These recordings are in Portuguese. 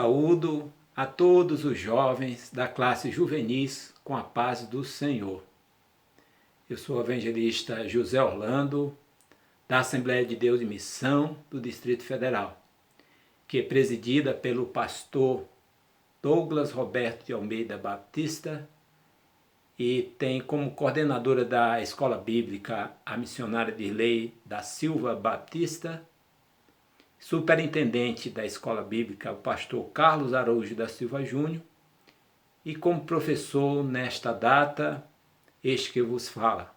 Saúdo a todos os jovens da classe juvenis com a paz do Senhor. Eu sou o evangelista José Orlando, da Assembleia de Deus de Missão do Distrito Federal, que é presidida pelo pastor Douglas Roberto de Almeida Baptista e tem como coordenadora da Escola Bíblica a missionária Dirley da Silva Baptista, superintendente da Escola Bíblica o pastor Carlos Araújo da Silva Júnior e como professor nesta data, este que vos fala.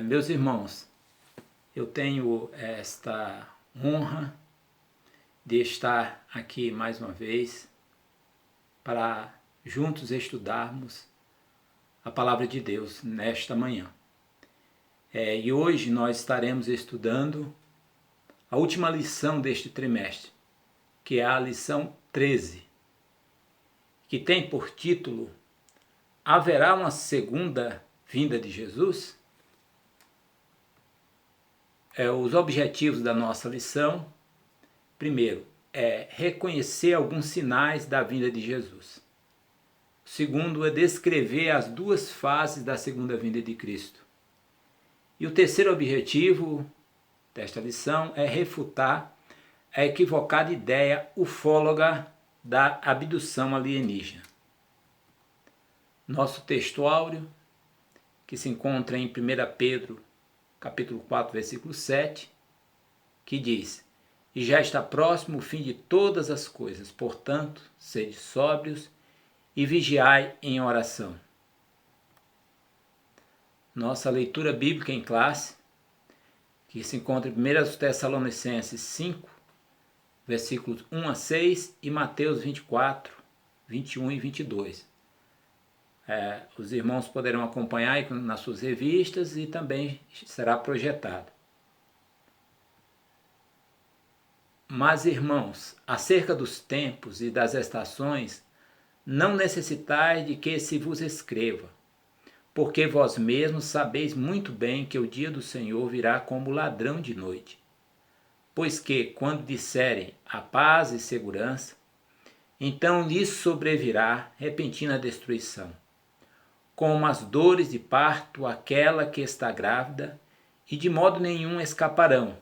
Meus irmãos, eu tenho esta honra de estar aqui mais uma vez para juntos estudarmos a Palavra de Deus nesta manhã. E hoje nós estaremos estudando a última lição deste trimestre, que é a lição 13, que tem por título Haverá uma segunda vinda de Jesus? Os objetivos da nossa lição, primeiro, é reconhecer alguns sinais da vinda de Jesus. O segundo é descrever as duas fases da segunda vinda de Cristo. E o terceiro objetivo desta lição é refutar a equivocada ideia ufóloga da abdução alienígena. Nosso texto áureo, que se encontra em 1 Pedro, capítulo 4, versículo 7, que diz: E já está próximo o fim de todas as coisas, portanto, sede sóbrios e vigiai em oração. Nossa leitura bíblica em classe, que se encontra em 1 Tessalonicenses 5, versículos 1 a 6 e Mateus 24, 21 e 22. Os irmãos poderão acompanhar aí nas suas revistas e também será projetado. Mas, irmãos, acerca dos tempos e das estações, não necessitais de que se vos escreva, porque vós mesmos sabeis muito bem que o dia do Senhor virá como ladrão de noite. Pois que, quando disserem a paz e segurança, então lhes sobrevirá repentina destruição, como as dores de parto àquela que está grávida, e de modo nenhum escaparão.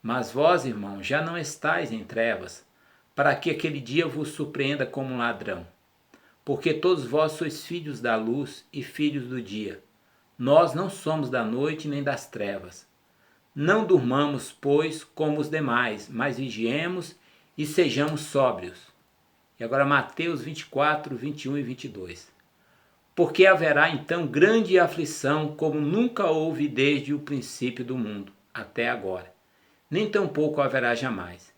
Mas vós, irmãos, já não estáis em trevas, para que aquele dia vos surpreenda como um ladrão. Porque todos vós sois filhos da luz e filhos do dia. Nós não somos da noite nem das trevas. Não durmamos, pois, como os demais, mas vigiemos e sejamos sóbrios. E agora Mateus 24, 21 e 22. Porque haverá então grande aflição, como nunca houve desde o princípio do mundo, até agora. Nem tampouco haverá jamais.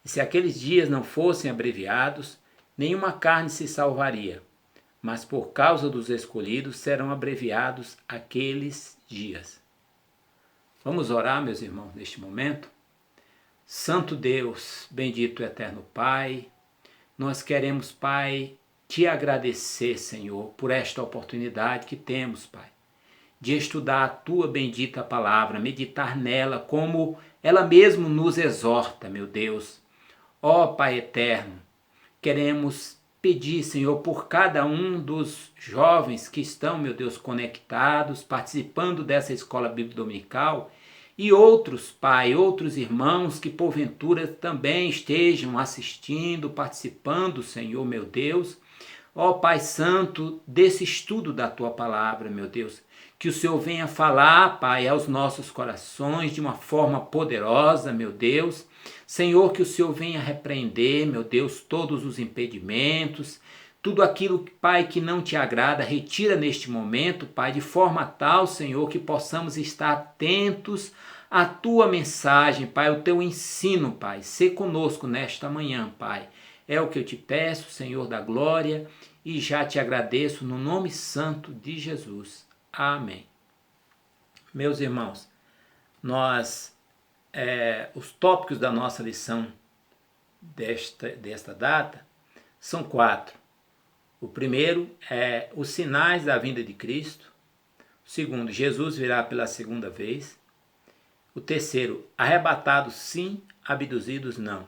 E se aqueles dias não fossem abreviados, nenhuma carne se salvaria, mas por causa dos escolhidos serão abreviados aqueles dias. Vamos orar, meus irmãos, neste momento? Santo Deus, bendito eterno Pai, nós queremos, Pai, te agradecer, Senhor, por esta oportunidade que temos, Pai, de estudar a tua bendita palavra, meditar nela como ela mesmo nos exorta, meu Deus. Ó Pai eterno, queremos pedir, Senhor, por cada um dos jovens que estão, meu Deus, conectados, participando dessa escola bíblica dominical e outros, Pai, outros irmãos que porventura também estejam assistindo, participando, Senhor, meu Deus. Ó Pai Santo, desse estudo da Tua Palavra, meu Deus, que o Senhor venha falar, Pai, aos nossos corações de uma forma poderosa, meu Deus. Senhor, que o Senhor venha repreender, meu Deus, todos os impedimentos, tudo aquilo, Pai, que não te agrada, retira neste momento, Pai, de forma tal, Senhor, que possamos estar atentos à Tua mensagem, Pai, ao Teu ensino, Pai. Sê conosco nesta manhã, Pai. É o que eu te peço, Senhor da glória, e já te agradeço no nome santo de Jesus. Amém. Meus irmãos, os tópicos da nossa lição desta data são 4. O primeiro é os sinais da vinda de Cristo. O segundo, Jesus virá pela segunda vez. O terceiro, arrebatados sim, abduzidos não.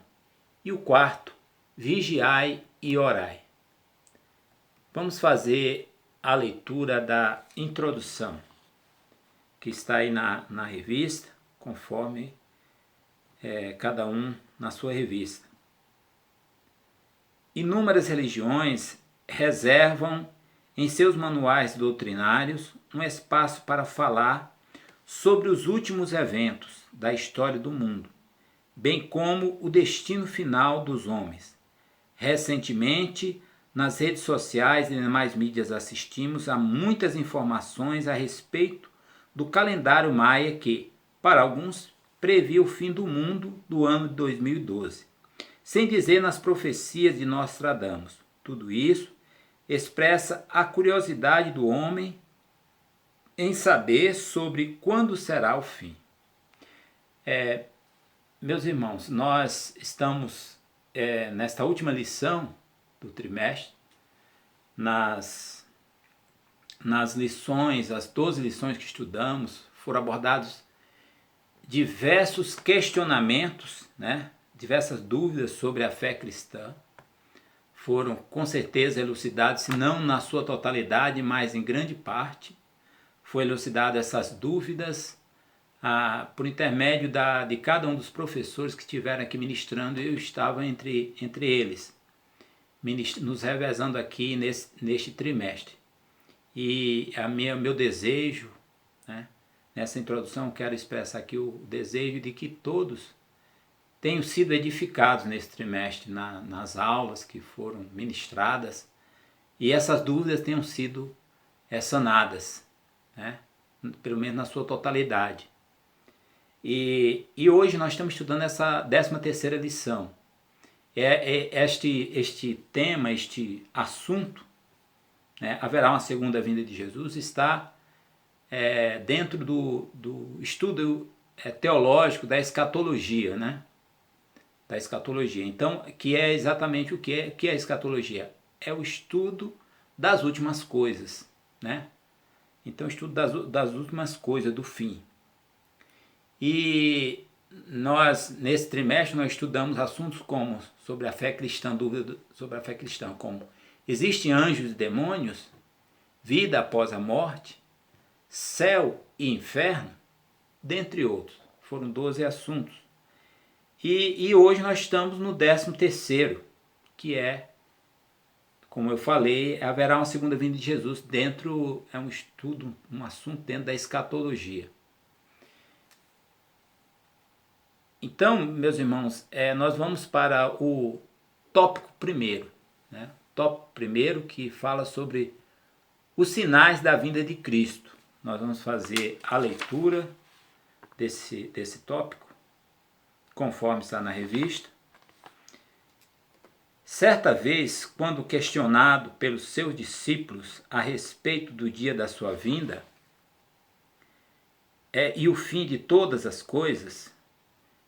E o quarto, vigiai e orai. Vamos fazer a leitura da introdução, que está aí na revista, conforme cada um na sua revista. Inúmeras religiões reservam em seus manuais doutrinários um espaço para falar sobre os últimos eventos da história do mundo, bem como o destino final dos homens. Recentemente, nas redes sociais e demais mídias assistimos a muitas informações a respeito do calendário maia que, para alguns, previa o fim do mundo do ano de 2012, sem dizer nas profecias de Nostradamus. Tudo isso expressa a curiosidade do homem em saber sobre quando será o fim. Meus irmãos, nós estamos nesta última lição do trimestre, nas lições, as 12 lições que estudamos, foram abordados diversos questionamentos, diversas dúvidas sobre a fé cristã. Foram com certeza elucidados, se não na sua totalidade, mas em grande parte. Foi elucidado essas dúvidas por intermédio de cada um dos professores que estiveram aqui ministrando. Eu estava entre eles, nos revezando aqui neste trimestre. E meu desejo, nessa introdução, quero expressar aqui o desejo de que todos tenham sido edificados nesse trimestre, nas aulas que foram ministradas, e essas dúvidas tenham sido sanadas, pelo menos na sua totalidade. E hoje nós estamos estudando essa 13ª lição. Este tema, este assunto, haverá uma segunda vinda de Jesus, está dentro do estudo teológico da escatologia, da escatologia. Então, que é exatamente o que é a escatologia? É o estudo das últimas coisas, Então, o estudo das últimas coisas, do fim. E nós, nesse trimestre, nós estudamos assuntos como sobre a fé cristã, dúvida sobre a fé cristã, como existem anjos e demônios, vida após a morte, céu e inferno, dentre outros. Foram 12 assuntos. E hoje nós estamos no 13º, que como eu falei, haverá uma segunda vinda de Jesus é um estudo, um assunto dentro da escatologia. Então, meus irmãos, nós vamos para o tópico primeiro, tópico primeiro, que fala sobre os sinais da vinda de Cristo. Nós vamos fazer a leitura desse tópico, conforme está na revista. Certa vez, quando questionado pelos seus discípulos a respeito do dia da sua vinda e o fim de todas as coisas,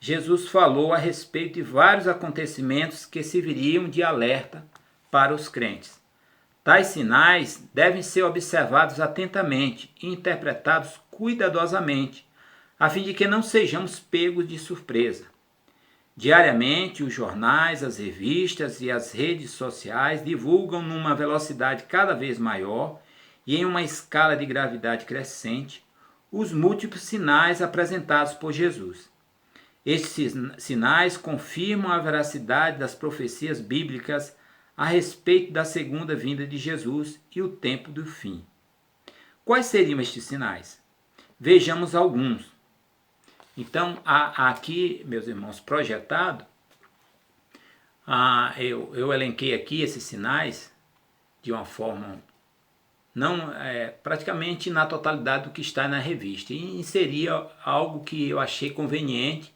Jesus falou a respeito de vários acontecimentos que serviriam de alerta para os crentes. Tais sinais devem ser observados atentamente e interpretados cuidadosamente, a fim de que não sejamos pegos de surpresa. Diariamente, os jornais, as revistas e as redes sociais divulgam numa velocidade cada vez maior e em uma escala de gravidade crescente os múltiplos sinais apresentados por Jesus. Estes sinais confirmam a veracidade das profecias bíblicas a respeito da segunda vinda de Jesus e o tempo do fim. Quais seriam estes sinais? Vejamos alguns. Então, aqui, meus irmãos, projetado, eu elenquei aqui esses sinais de uma forma não praticamente na totalidade do que está na revista, e inseri algo que eu achei conveniente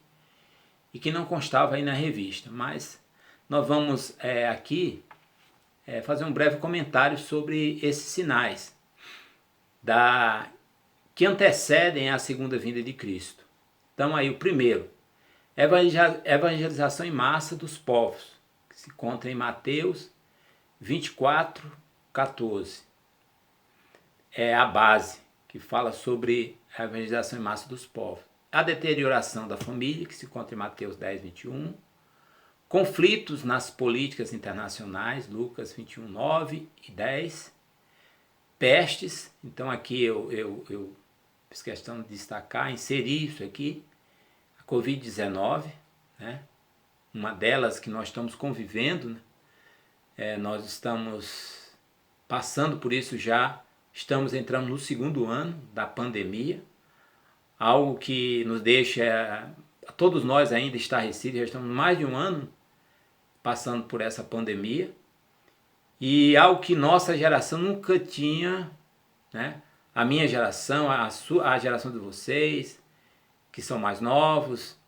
e que não constava aí na revista, mas nós vamos aqui fazer um breve comentário sobre esses sinais que antecedem a segunda vinda de Cristo. Então aí o primeiro, evangelização em massa dos povos, que se encontra em Mateus 24:14. É a base que fala sobre a evangelização em massa dos povos. a deterioração da família, que se encontra em Mateus 10, 21, conflitos nas políticas internacionais, Lucas 21, 9 e 10, pestes, então aqui eu fiz questão de destacar, inserir isso aqui, a Covid-19, né? Uma delas que nós estamos convivendo, né? Nós estamos passando por isso já, estamos entrando no segundo ano da pandemia, algo que nos deixa, todos nós ainda estarrecidos, já estamos mais de um ano passando por essa pandemia, e algo que nossa geração nunca tinha, né? A minha geração, a geração de vocês, que são mais novos,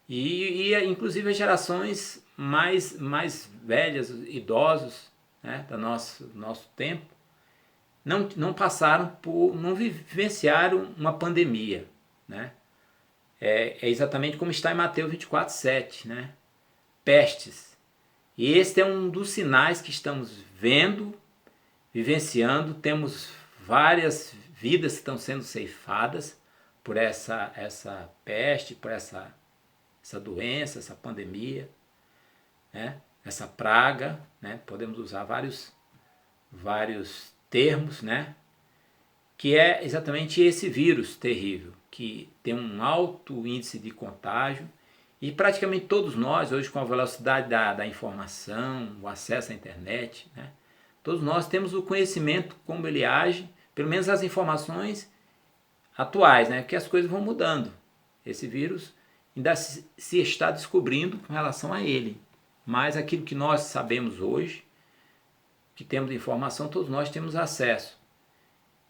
e inclusive as gerações mais velhas, idosos, né, do nosso tempo, não passaram por, não vivenciaram uma pandemia, né? É exatamente como está em Mateus 24, 7, né? Pestes. E este é um dos sinais que estamos vendo, vivenciando. Temos várias vidas que estão sendo ceifadas por essa peste, por essa doença, essa pandemia, né? Essa praga, né? Podemos usar vários termos, né? Que é exatamente esse vírus terrível, que tem um alto índice de contágio, e praticamente todos nós, hoje com a velocidade da informação, o acesso à internet, né? Todos nós temos o conhecimento como ele age, pelo menos as informações atuais, né? Porque as coisas vão mudando. Esse vírus ainda se está descobrindo com relação a ele. Mas aquilo que nós sabemos hoje, que temos informação, todos nós temos acesso.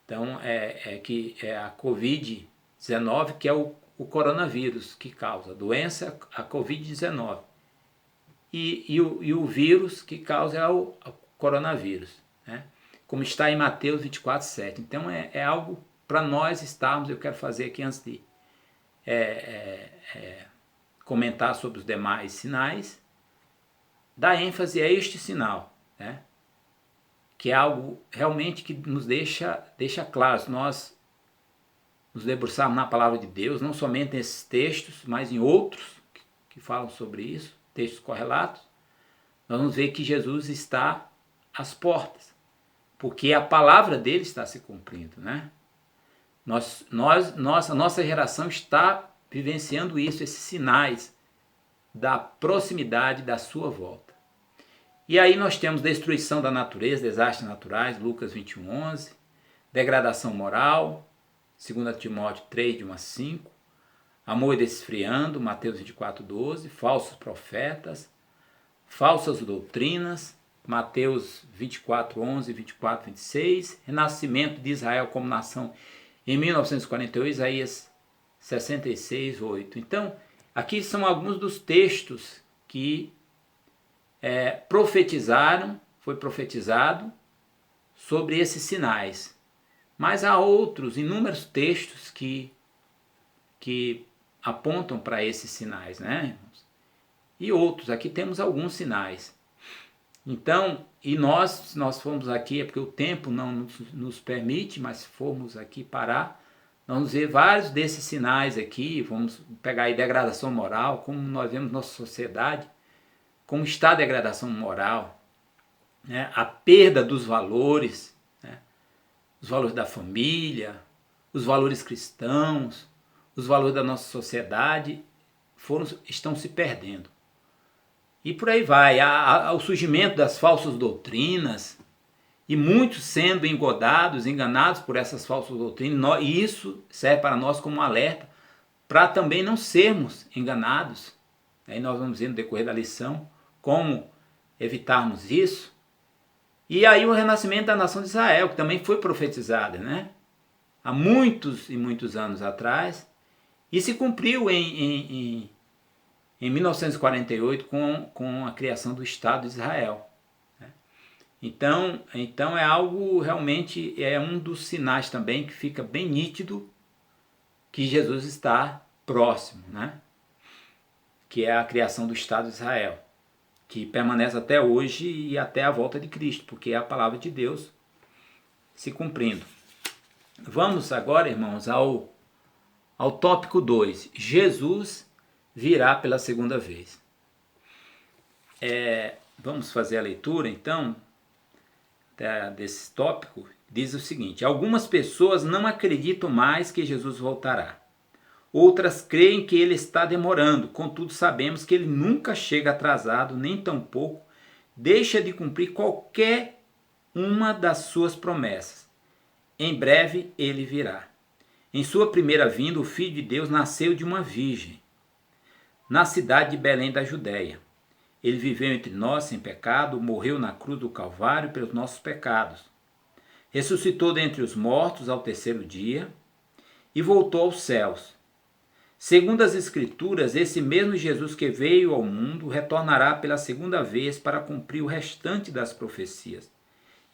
Então, é a Covid-19, que é o coronavírus que causa a doença, a Covid-19. E o vírus que causa é o coronavírus, né? Como está em Mateus 24, 7. Então, é algo para nós estarmos, eu quero fazer aqui antes de comentar sobre os demais sinais, dar ênfase a este sinal, né? Que é algo realmente que nos deixa claro, se nós nos debruçarmos na palavra de Deus, não somente nesses textos, mas em outros que falam sobre isso, textos correlatos, nós vamos ver que Jesus está às portas, porque a palavra dele está se cumprindo, né? A nossa geração está vivenciando isso, esses sinais da proximidade da sua volta. E aí nós temos destruição da natureza, desastres naturais, Lucas 21, 11, degradação moral, 2 Timóteo 3, de 1 a 5, amor desfriando, Mateus 24, 12, falsos profetas, falsas doutrinas, Mateus 24, 11, 24, 26, renascimento de Israel como nação em 1948, Isaías 66, 8. Então, aqui são alguns dos textos que foi profetizado sobre esses sinais. Mas há outros, inúmeros textos que apontam para esses sinais, né? E outros, aqui temos alguns sinais. Então, e nós fomos aqui, é porque o tempo não nos permite, mas se formos aqui parar, nós vamos ver vários desses sinais aqui, vamos pegar aí degradação moral, como nós vemos nossa sociedade, como está a degradação moral, né? A perda dos valores, né? Os valores da família, os valores cristãos, os valores da nossa sociedade estão se perdendo. E por aí vai, o surgimento das falsas doutrinas, e muitos sendo enganados por essas falsas doutrinas, e isso serve para nós como um alerta, para também não sermos enganados. Aí nós vamos ver no decorrer da lição como evitarmos isso. E aí o renascimento da nação de Israel, que também foi profetizado, né? Há muitos e muitos anos atrás, e se cumpriu em 1948 com a criação do Estado de Israel. Então é algo realmente, é um dos sinais também que fica bem nítido que Jesus está próximo, né? Que é a criação do Estado de Israel, que permanece até hoje e até a volta de Cristo, porque é a palavra de Deus se cumprindo. Vamos agora, irmãos, ao ao tópico 2, Jesus virá pela segunda vez. Vamos fazer a leitura então desse tópico. Diz o seguinte: algumas pessoas não acreditam mais que Jesus voltará. Outras creem que ele está demorando, contudo sabemos que ele nunca chega atrasado, nem tampouco deixa de cumprir qualquer uma das suas promessas. Em breve ele virá. Em sua primeira vinda, o Filho de Deus nasceu de uma virgem, na cidade de Belém da Judéia. Ele viveu entre nós sem pecado, morreu na cruz do Calvário pelos nossos pecados. Ressuscitou dentre os mortos ao terceiro dia e voltou aos céus. Segundo as Escrituras, esse mesmo Jesus que veio ao mundo retornará pela segunda vez para cumprir o restante das profecias.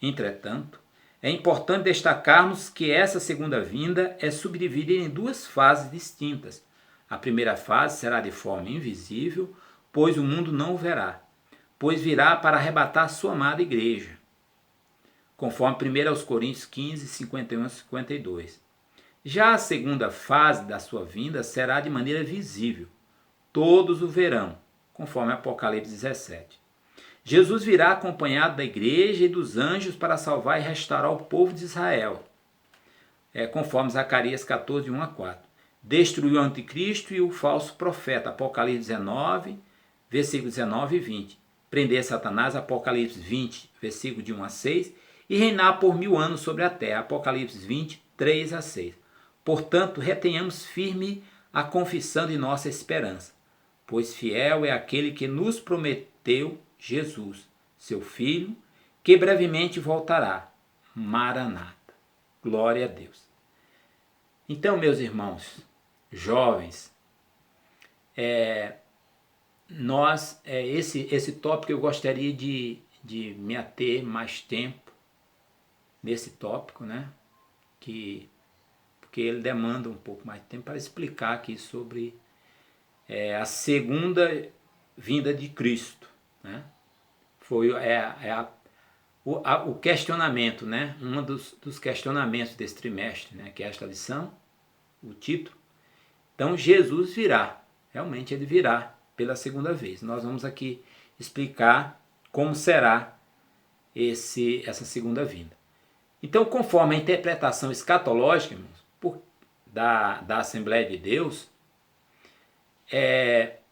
Entretanto, é importante destacarmos que essa segunda vinda é subdividida em duas fases distintas. A primeira fase será de forma invisível, pois o mundo não o verá, pois virá para arrebatar sua amada igreja, conforme 1 Coríntios 15, 51 a 52. Já a segunda fase da sua vinda será de maneira visível. Todos o verão, conforme Apocalipse 17. Jesus virá acompanhado da igreja e dos anjos para salvar e restaurar o povo de Israel, conforme Zacarias 14, 1 a 4. Destruiu o anticristo e o falso profeta, Apocalipse 19, versículos 19 e 20. Prender Satanás, Apocalipse 20, versículo de 1 a 6. E reinar por 1000 anos sobre a terra, Apocalipse 20, 3 a 6. Portanto, retenhamos firme a confissão de nossa esperança, pois fiel é aquele que nos prometeu Jesus, seu Filho, que brevemente voltará. Maranata. Glória a Deus. Então, meus irmãos, jovens, esse tópico eu gostaria de me ater mais tempo nesse tópico, né? Porque ele demanda um pouco mais de tempo para explicar aqui sobre a segunda vinda de Cristo, né? Foi o questionamento, né? Um dos questionamentos desse trimestre, né? Que é esta lição, o título. Então Jesus virá, realmente ele virá pela segunda vez. Nós vamos aqui explicar como será essa segunda vinda. Então, conforme a interpretação escatológica, irmãos, da Assembleia de Deus,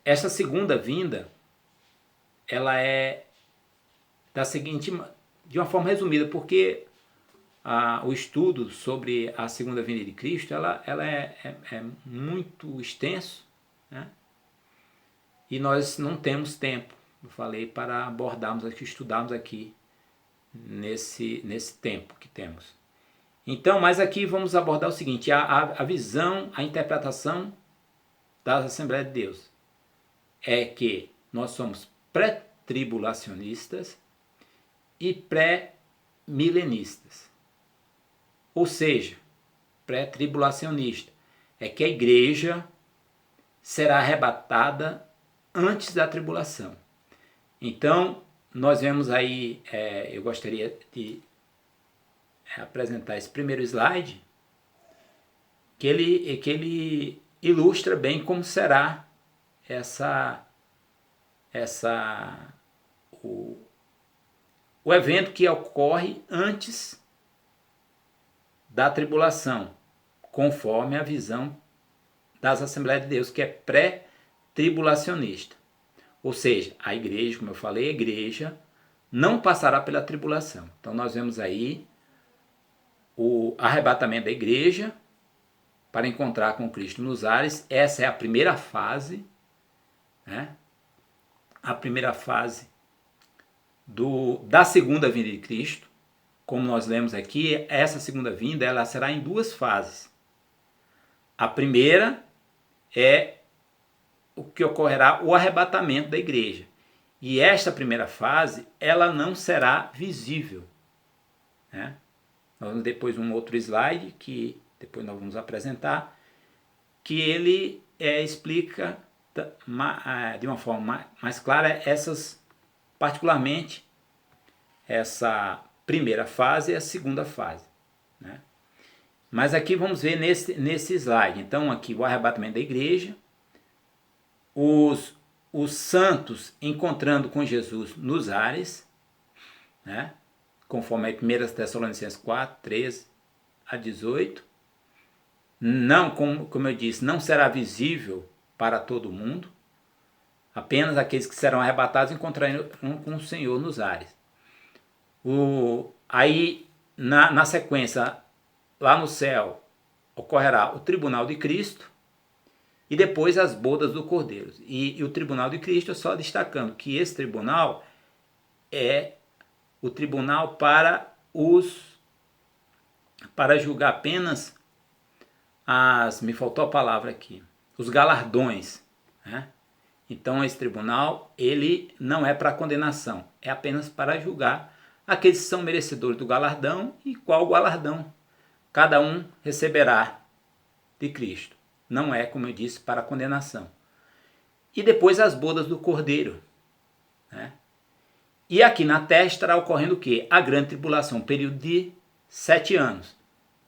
essa segunda vinda, ela é da seguinte, de uma forma resumida, porque o estudo sobre a segunda vinda de Cristo, ela é muito extenso, né? E nós não temos tempo, eu falei, para abordarmos aqui, estudarmos aqui nesse tempo que temos. Então, mas aqui vamos abordar o seguinte, a visão, a interpretação das Assembleias de Deus é que nós somos pré-tribulacionistas e pré-milenistas. Ou seja, pré-tribulacionista é que a igreja será arrebatada antes da tribulação. Então, nós vemos aí, eu gostaria de apresentar esse primeiro slide, que ele ilustra bem como será o evento que ocorre antes da tribulação, conforme a visão das Assembleias de Deus, que é pré-tribulacionista. Ou seja, a igreja, como eu falei, a igreja não passará pela tribulação. Então nós vemos aí o arrebatamento da igreja para encontrar com Cristo nos ares. Essa é a primeira fase, né? A primeira fase da segunda vinda de Cristo. Como nós lemos aqui, essa segunda vinda ela será em duas fases. A primeira é o que ocorrerá o arrebatamento da igreja. E esta primeira fase, ela não será visível, né? Nós vamos depois um outro slide, que depois nós vamos apresentar, que ele explica de uma forma mais clara particularmente, essa primeira fase e a segunda fase, né? Mas aqui vamos ver nesse slide. Então aqui o arrebatamento da igreja, os santos encontrando com Jesus nos ares, né? Conforme aí 1 Tessalonicenses 4, 13 a 18. Não, como eu disse, não será visível para todo mundo. Apenas aqueles que serão arrebatados encontrarão com o Senhor nos ares. Aí, na sequência, lá no céu, ocorrerá o tribunal de Cristo e depois as bodas do Cordeiro. E o tribunal de Cristo, só destacando que esse tribunal é o tribunal para julgar apenas me faltou a palavra aqui, os galardões, né? Então esse tribunal, ele não é para condenação, é apenas para julgar aqueles que são merecedores do galardão e qual galardão cada um receberá de Cristo. Não é, como eu disse, para condenação. E depois as bodas do Cordeiro, né? E aqui na terra estará ocorrendo o quê? A grande tribulação, um período de 7 anos.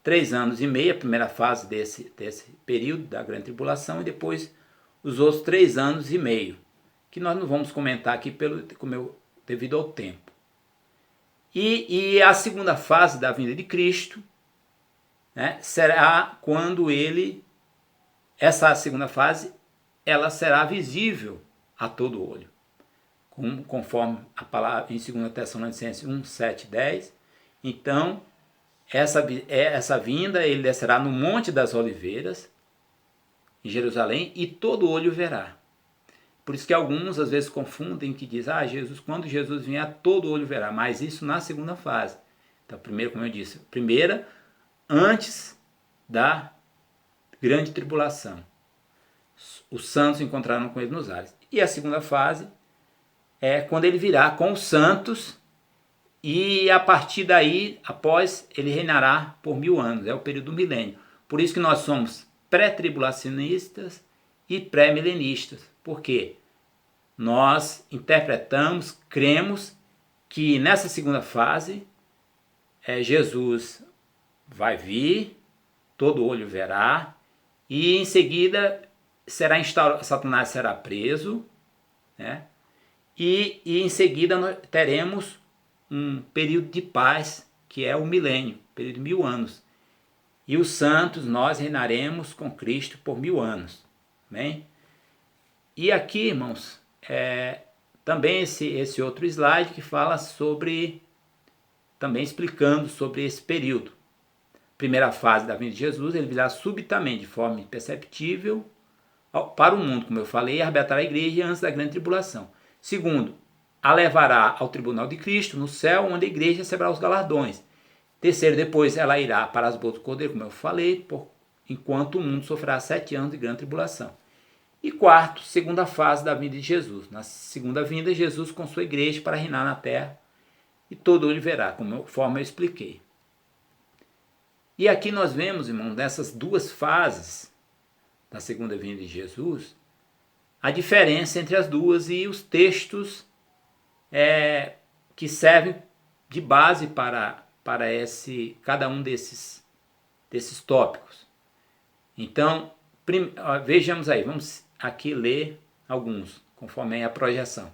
3 anos e meio, a primeira fase desse período da grande tribulação, e depois os outros 3 anos e meio, que nós não vamos comentar aqui devido ao tempo. E a segunda fase da vinda de Cristo, né, será quando essa segunda fase, ela será visível a todo olho. Conforme a palavra em 2 Tessalonicenses 1, 7, 10. Então, essa vinda, ele descerá no Monte das Oliveiras, em Jerusalém, e todo olho verá. Por isso que alguns às vezes confundem, que dizem, quando Jesus vier, todo olho verá, mas isso na segunda fase. Então, primeiro, como eu disse, primeira, antes da grande tribulação. Os santos encontraram com ele nos ares. E a segunda fase é quando ele virá com os santos, e a partir daí, após, ele reinará por 1000 anos, é o período do milênio. Por isso que nós somos pré-tribulacionistas e pré-milenistas. Por quê? Nós interpretamos, cremos que nessa segunda fase, Jesus vai vir, todo olho verá, e em seguida Satanás será preso, né? E em seguida nós teremos um período de paz, que é o milênio, período de 1000 anos. E os santos, nós reinaremos com Cristo por 1000 anos. Amém? E aqui, irmãos, também esse outro slide que fala também explicando sobre esse período. Primeira fase da vinda de Jesus, ele virá subitamente, de forma imperceptível, para o mundo, como eu falei, e arrebatará a igreja antes da grande tribulação. Segundo, a levará ao tribunal de Cristo, no céu, onde a igreja receberá os galardões. Terceiro, depois ela irá para as bodas do Cordeiro, como eu falei, enquanto o mundo sofrerá 7 anos de grande tribulação. E quarto, segunda fase da vinda de Jesus. Na segunda vinda, Jesus com sua igreja para reinar na terra, e todo olho verá, conforme eu expliquei. E aqui nós vemos, irmãos, nessas duas fases da segunda vinda de Jesus, a diferença entre as duas e os textos que servem de base para cada um desses tópicos. Então, vejamos aí, vamos aqui ler alguns, conforme a projeção.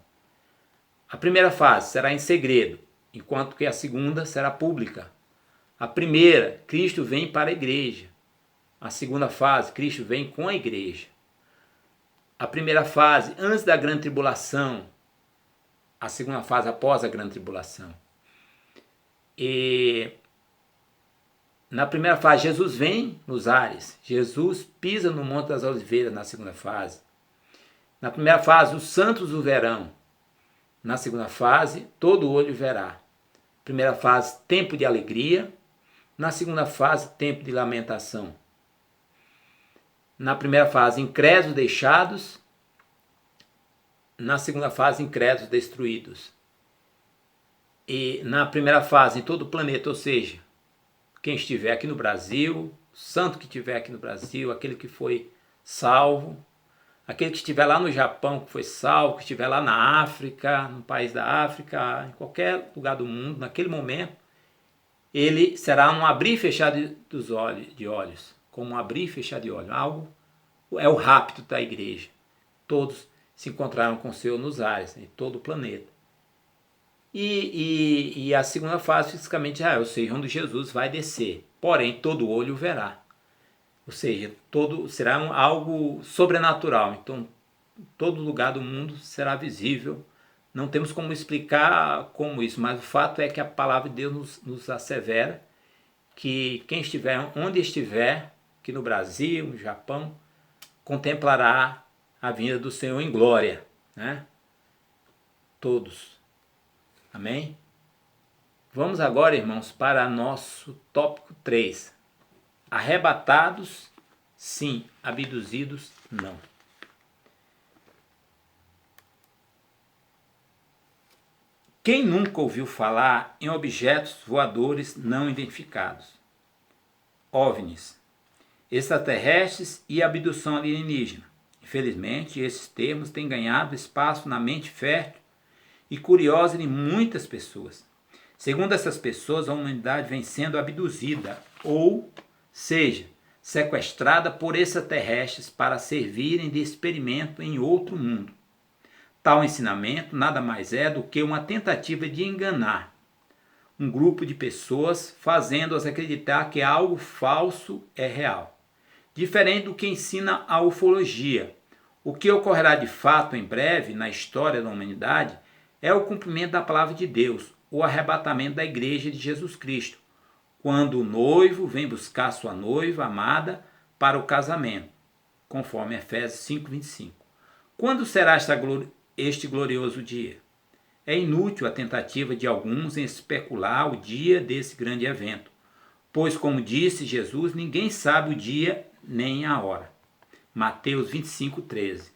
A primeira fase será em segredo, enquanto que a segunda será pública. A primeira, Cristo vem para a igreja. A segunda fase, Cristo vem com a igreja. A primeira fase, antes da grande tribulação. A segunda fase, após a grande tribulação. E na primeira fase, Jesus vem nos ares. Jesus pisa no Monte das Oliveiras na segunda fase. Na primeira fase, os santos o verão. Na segunda fase, todo olho verá. Primeira fase, tempo de alegria. Na segunda fase, tempo de lamentação. Na primeira fase, incrédulos deixados. Na segunda fase, incrédulos destruídos. E na primeira fase, em todo o planeta, ou seja, quem estiver aqui no Brasil, o santo que estiver aqui no Brasil, aquele que foi salvo, aquele que estiver lá no Japão, que foi salvo, que estiver lá na África, no país da África, em qualquer lugar do mundo, naquele momento, ele será um abrir e fechar de olhos, como um abrir e fechar de olhos. Algo é o rapto da igreja. Todos se encontraram com o Senhor nos ares, em todo o planeta. E a segunda fase, fisicamente, ou seja, onde Jesus vai descer. Porém, todo olho verá. Ou seja, será algo sobrenatural. Então, todo lugar do mundo será visível. Não temos como explicar como isso, mas o fato é que a palavra de Deus nos assevera que quem estiver, onde estiver, aqui no Brasil, no Japão, contemplará a vinda do Senhor em glória, né? Todos. Amém? Vamos agora, irmãos, para nosso tópico 3. Arrebatados, sim. Abduzidos, não. Quem nunca ouviu falar em objetos voadores não identificados? OVNIs, extraterrestres e abdução alienígena. Infelizmente, esses termos têm ganhado espaço na mente fértil e curiosa de muitas pessoas. Segundo essas pessoas, a humanidade vem sendo abduzida, ou seja, sequestrada por extraterrestres para servirem de experimento em outro mundo. Tal ensinamento nada mais é do que uma tentativa de enganar um grupo de pessoas, fazendo-as acreditar que algo falso é real. Diferente do que ensina a ufologia. O que ocorrerá de fato em breve na história da humanidade é o cumprimento da palavra de Deus, o arrebatamento da igreja de Jesus Cristo, quando o noivo vem buscar sua noiva amada para o casamento, conforme Efésios 5:25. Quando será este glorioso dia? É inútil a tentativa de alguns em especular o dia desse grande evento, pois, como disse Jesus, ninguém sabe o dia nem a hora. Mateus 25:13.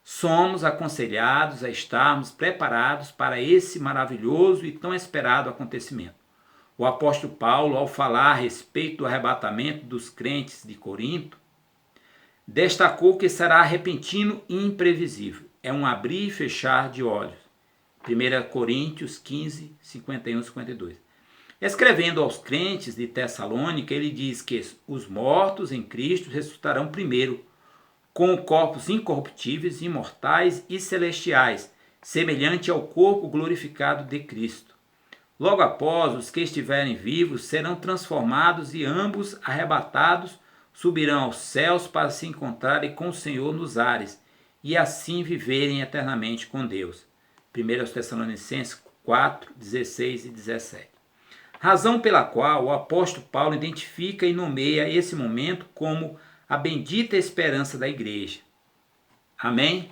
Somos aconselhados a estarmos preparados para esse maravilhoso e tão esperado acontecimento. O apóstolo Paulo, ao falar a respeito do arrebatamento dos crentes de Corinto, destacou que será repentino e imprevisível. É um abrir e fechar de olhos. 1 Coríntios 15, 51 e 52. Escrevendo aos crentes de Tessalônica, ele diz que os mortos em Cristo ressuscitarão primeiro, com corpos incorruptíveis, imortais e celestiais, semelhante ao corpo glorificado de Cristo. Logo após, os que estiverem vivos serão transformados e ambos arrebatados subirão aos céus para se encontrarem com o Senhor nos ares e assim viverem eternamente com Deus. 1 Tessalonicenses 4, 16 e 17. Razão pela qual o apóstolo Paulo identifica e nomeia esse momento como a bendita esperança da igreja. Amém?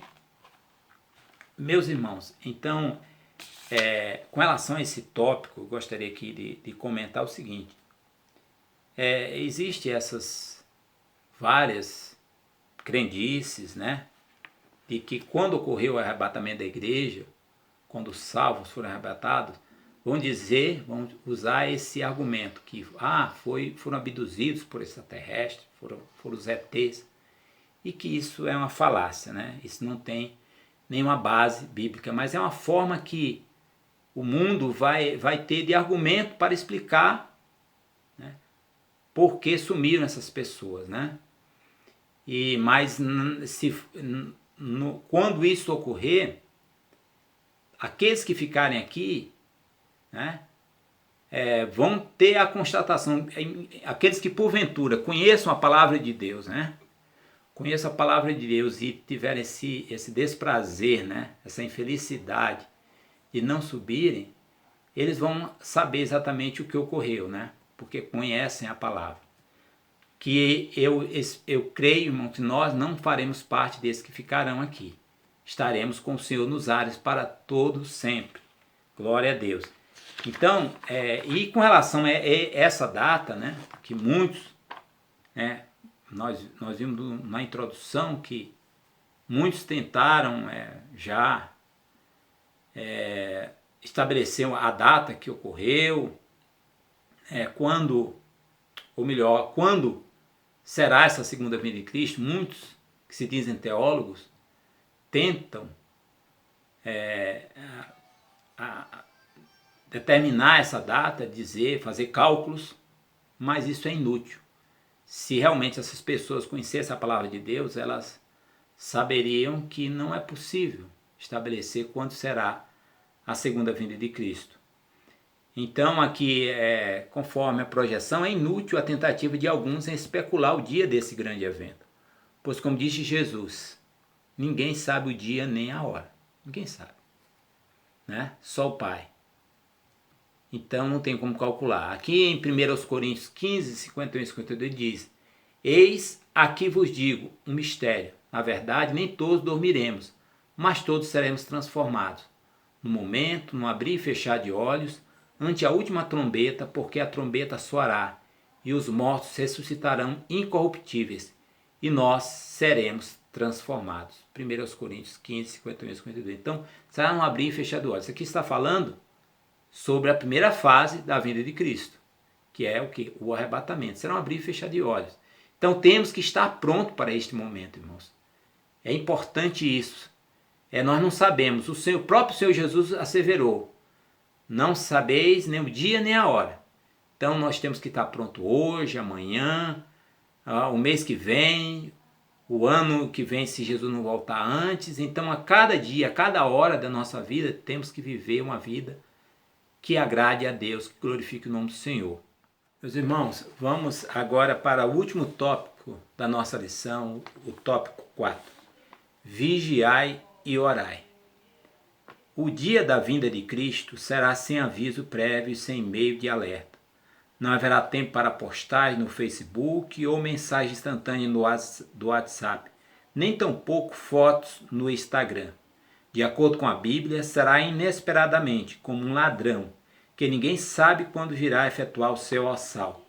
Meus irmãos, então, com relação a esse tópico, eu gostaria aqui de comentar o seguinte. Existem essas várias crendices, né? De que quando ocorreu o arrebatamento da igreja, quando os salvos foram arrebatados, vão usar esse argumento que foram abduzidos por extraterrestres, foram os ETs, e que isso é uma falácia, né? Isso não tem nenhuma base bíblica, mas é uma forma que o mundo vai ter de argumento para explicar, né, por que sumiram essas pessoas, né? Mas quando isso ocorrer, aqueles que ficarem aqui, né, vão ter a constatação, aqueles que porventura conheçam a palavra de Deus, né, conheçam a palavra de Deus e tiverem esse desprazer, né, essa infelicidade de não subirem, eles vão saber exatamente o que ocorreu, né, porque conhecem a palavra. Que eu creio, irmão, que nós não faremos parte desses que ficarão aqui. Estaremos com o Senhor nos ares para todo sempre. Glória a Deus. Então, e com relação a essa data, né, que muitos, né, nós vimos na introdução que muitos tentaram já estabelecer a data que ocorreu, quando será essa segunda vinda de Cristo. Muitos que se dizem teólogos tentam determinar essa data, dizer, fazer cálculos, mas isso é inútil. Se realmente essas pessoas conhecessem a palavra de Deus, elas saberiam que não é possível estabelecer quando será a segunda vinda de Cristo. Então aqui, conforme a projeção, é inútil a tentativa de alguns em especular o dia desse grande evento. Pois como disse Jesus, ninguém sabe o dia nem a hora. Ninguém sabe, né? Só o Pai. Então não tem como calcular. Aqui em 1 Coríntios 15, 51 e 52 diz: Eis aqui vos digo um mistério. Na verdade, nem todos dormiremos, mas todos seremos transformados. No momento, no abrir e fechar de olhos, ante a última trombeta, porque a trombeta soará, e os mortos ressuscitarão incorruptíveis, e nós seremos transformados. 1 Coríntios 15, 51 e 52. Então, será no abrir e fechar de olhos. Isso aqui está falando sobre a primeira fase da vinda de Cristo, que é o que? O arrebatamento. Será um abrir e fechar de olhos. Então temos que estar pronto para este momento, irmãos. É importante isso. Nós não sabemos. O próprio Senhor Jesus asseverou: não sabeis nem o dia nem a hora. Então nós temos que estar pronto hoje, amanhã, o mês que vem, o ano que vem, se Jesus não voltar antes. Então a cada dia, a cada hora da nossa vida, temos que viver uma vida que agrade a Deus, que glorifique o nome do Senhor. Meus irmãos, vamos agora para o último tópico da nossa lição, o tópico 4. Vigiai e orai. O dia da vinda de Cristo será sem aviso prévio e sem meio de alerta. Não haverá tempo para postagem no Facebook ou mensagem instantânea do WhatsApp, nem tampouco fotos no Instagram. De acordo com a Bíblia, será inesperadamente, como um ladrão, que ninguém sabe quando virá efetuar o seu assalto.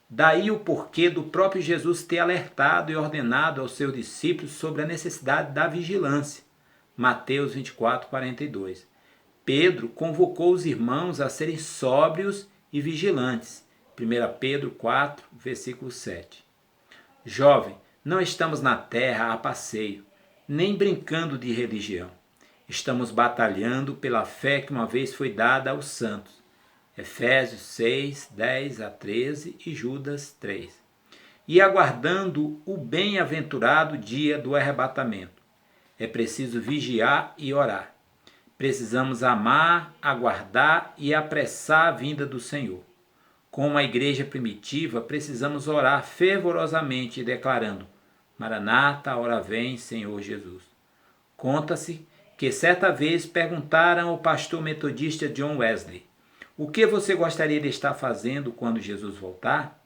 Daí o porquê do próprio Jesus ter alertado e ordenado aos seus discípulos sobre a necessidade da vigilância. Mateus 24, 42. Pedro convocou os irmãos a serem sóbrios e vigilantes. 1 Pedro 4, versículo 7. Jovem, não estamos na terra a passeio, nem brincando de religião. Estamos batalhando pela fé que uma vez foi dada aos santos. Efésios 6, 10 a 13 e Judas 3. E aguardando o bem-aventurado dia do arrebatamento. É preciso vigiar e orar. Precisamos amar, aguardar e apressar a vinda do Senhor. Como a igreja primitiva, precisamos orar fervorosamente, declarando: Maranata, ora vem, Senhor Jesus. Conta-se que certa vez perguntaram ao pastor metodista John Wesley: o que você gostaria de estar fazendo quando Jesus voltar?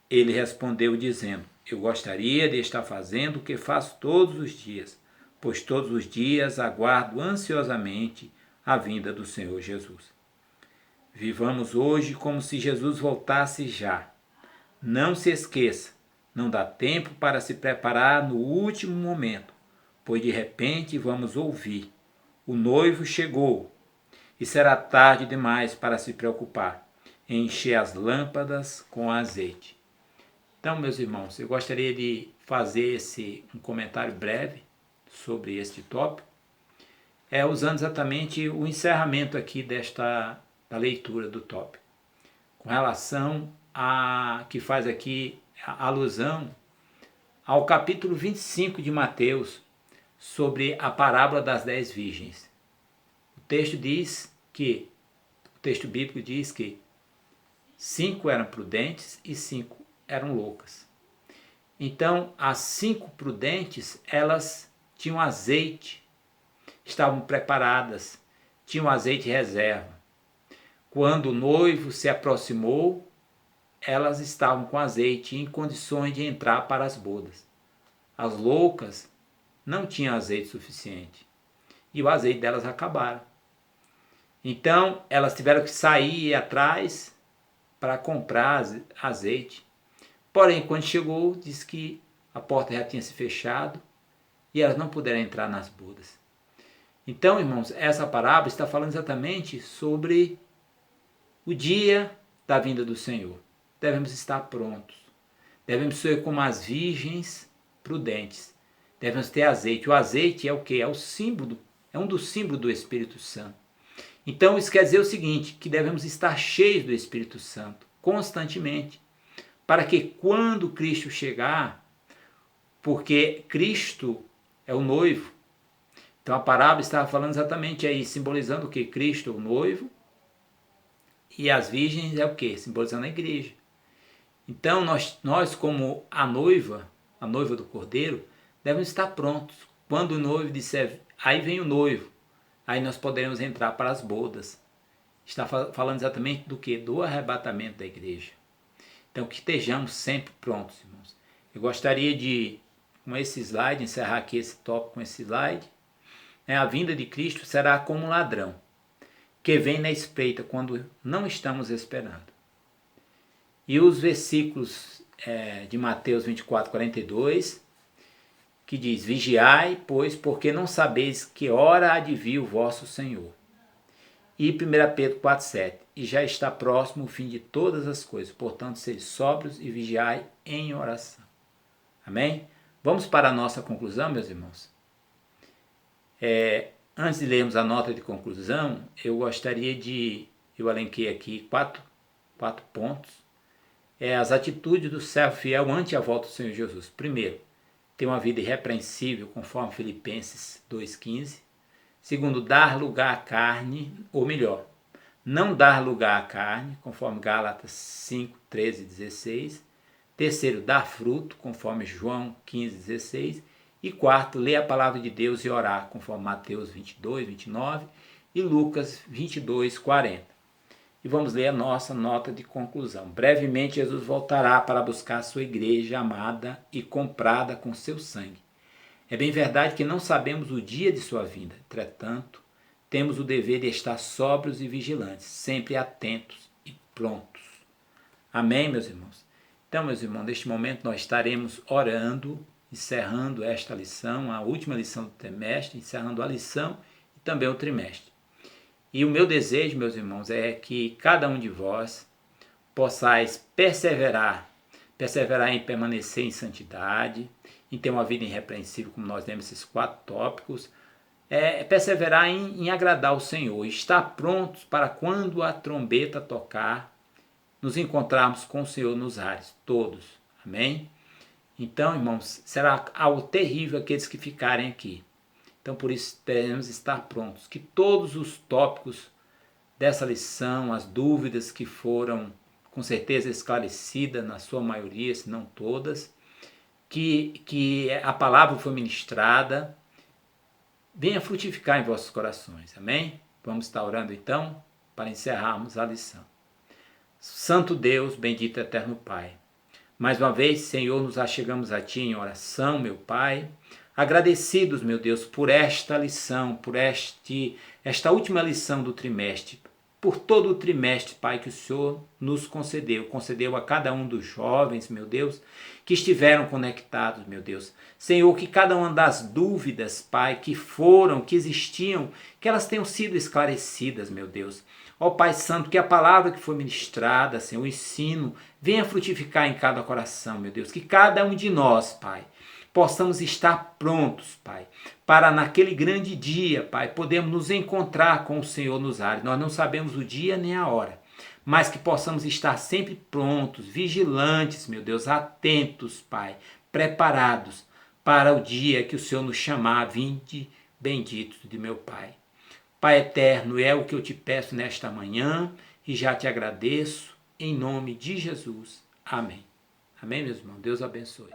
Ele respondeu dizendo: eu gostaria de estar fazendo o que faço todos os dias, pois todos os dias aguardo ansiosamente a vinda do Senhor Jesus. Vivamos hoje como se Jesus voltasse já. Não se esqueça, não dá tempo para se preparar no último momento, pois de repente vamos ouvir: o noivo chegou, e será tarde demais para se preocupar em encher as lâmpadas com azeite. Então, meus irmãos, eu gostaria de fazer um comentário breve sobre este tópico, usando exatamente o encerramento aqui da leitura do tópico, com relação a que faz aqui a alusão ao capítulo 25 de Mateus, sobre a parábola das 10 virgens. O texto bíblico diz que 5 eram prudentes e 5 eram loucas. Então, as 5 prudentes, elas tinham azeite, estavam preparadas, tinham azeite reserva. Quando o noivo se aproximou, elas estavam com azeite em condições de entrar para as bodas. As loucas não tinham azeite suficiente e o azeite delas acabaram. Então, elas tiveram que sair atrás para comprar azeite. Porém, quando chegou, disse que a porta já tinha se fechado e elas não puderam entrar nas bodas. Então, irmãos, essa parábola está falando exatamente sobre o dia da vinda do Senhor. Devemos estar prontos. Devemos ser como as virgens prudentes. Devemos ter azeite. O azeite é o quê? É um dos símbolos do Espírito Santo. Então isso quer dizer o seguinte, que devemos estar cheios do Espírito Santo constantemente, para que quando Cristo chegar, porque Cristo é o noivo, então a parábola estava falando exatamente aí, simbolizando o que? Cristo é o noivo e as virgens é o que? Simbolizando a igreja. Então nós como a noiva do Cordeiro, devemos estar prontos. Quando o noivo disser, aí vem o noivo, aí nós poderemos entrar para as bodas. Está falando exatamente do que? Do arrebatamento da igreja. Então que estejamos sempre prontos, irmãos. Eu gostaria de, com esse slide, encerrar aqui esse tópico com esse slide. A vinda de Cristo será como um ladrão, que vem na espreita quando não estamos esperando. E os versículos de Mateus 24, 42, que diz, vigiai, pois, porque não sabeis que hora há de vir o vosso Senhor. E 1 Pedro 4, 7, e já está próximo o fim de todas as coisas, portanto, sede sóbrios e vigiai em oração. Amém? Vamos para a nossa conclusão, meus irmãos? Antes de lermos a nota de conclusão, eu gostaria eu elenquei aqui quatro pontos, as atitudes do servo fiel ante a volta do Senhor Jesus. Primeiro, ter uma vida irrepreensível, conforme Filipenses 2,15. Segundo, dar lugar à carne, ou melhor, não dar lugar à carne, conforme Gálatas 5, 13 e 16. Terceiro, dar fruto, conforme João 15, 16. E quarto, ler a palavra de Deus e orar, conforme Mateus 22, 29 e Lucas 22, 40. E vamos ler a nossa nota de conclusão. Brevemente, Jesus voltará para buscar a sua igreja amada e comprada com seu sangue. É bem verdade que não sabemos o dia de sua vinda. Entretanto, temos o dever de estar sóbrios e vigilantes, sempre atentos e prontos. Amém, meus irmãos? Então, meus irmãos, neste momento nós estaremos orando, encerrando esta lição, a última lição do trimestre, encerrando a lição e também o trimestre. E o meu desejo, meus irmãos, é que cada um de vós possais perseverar em permanecer em santidade, em ter uma vida irrepreensível, como nós lemos esses 4 tópicos, perseverar em agradar o Senhor, estar prontos para quando a trombeta tocar, nos encontrarmos com o Senhor nos ares, todos. Amém? Então, irmãos, será algo terrível aqueles que ficarem aqui. Então, por isso, devemos estar prontos. Que todos os tópicos dessa lição, as dúvidas que foram, com certeza, esclarecidas, na sua maioria, se não todas, que a palavra foi ministrada, venha frutificar em vossos corações. Amém? Vamos estar orando, então, para encerrarmos a lição. Santo Deus, bendito eterno Pai, mais uma vez, Senhor, nos achegamos a Ti em oração, meu Pai, agradecidos, meu Deus, por esta lição, por esta última lição do trimestre, por todo o trimestre, Pai, que o Senhor nos concedeu a cada um dos jovens, meu Deus, que estiveram conectados, meu Deus. Senhor, que cada uma das dúvidas, Pai, que existiam, que elas tenham sido esclarecidas, meu Deus. Ó Pai Santo, que a palavra que foi ministrada, Senhor, o ensino, venha frutificar em cada coração, meu Deus. Que cada um de nós, Pai, possamos estar prontos, Pai, para naquele grande dia, Pai, podermos nos encontrar com o Senhor nos ares. Nós não sabemos o dia nem a hora, mas que possamos estar sempre prontos, vigilantes, meu Deus, atentos, Pai, preparados para o dia que o Senhor nos chamar. Vinde bendito de meu Pai. Pai eterno, é o que eu te peço nesta manhã e já te agradeço, em nome de Jesus. Amém. Amém, meus irmãos? Deus abençoe.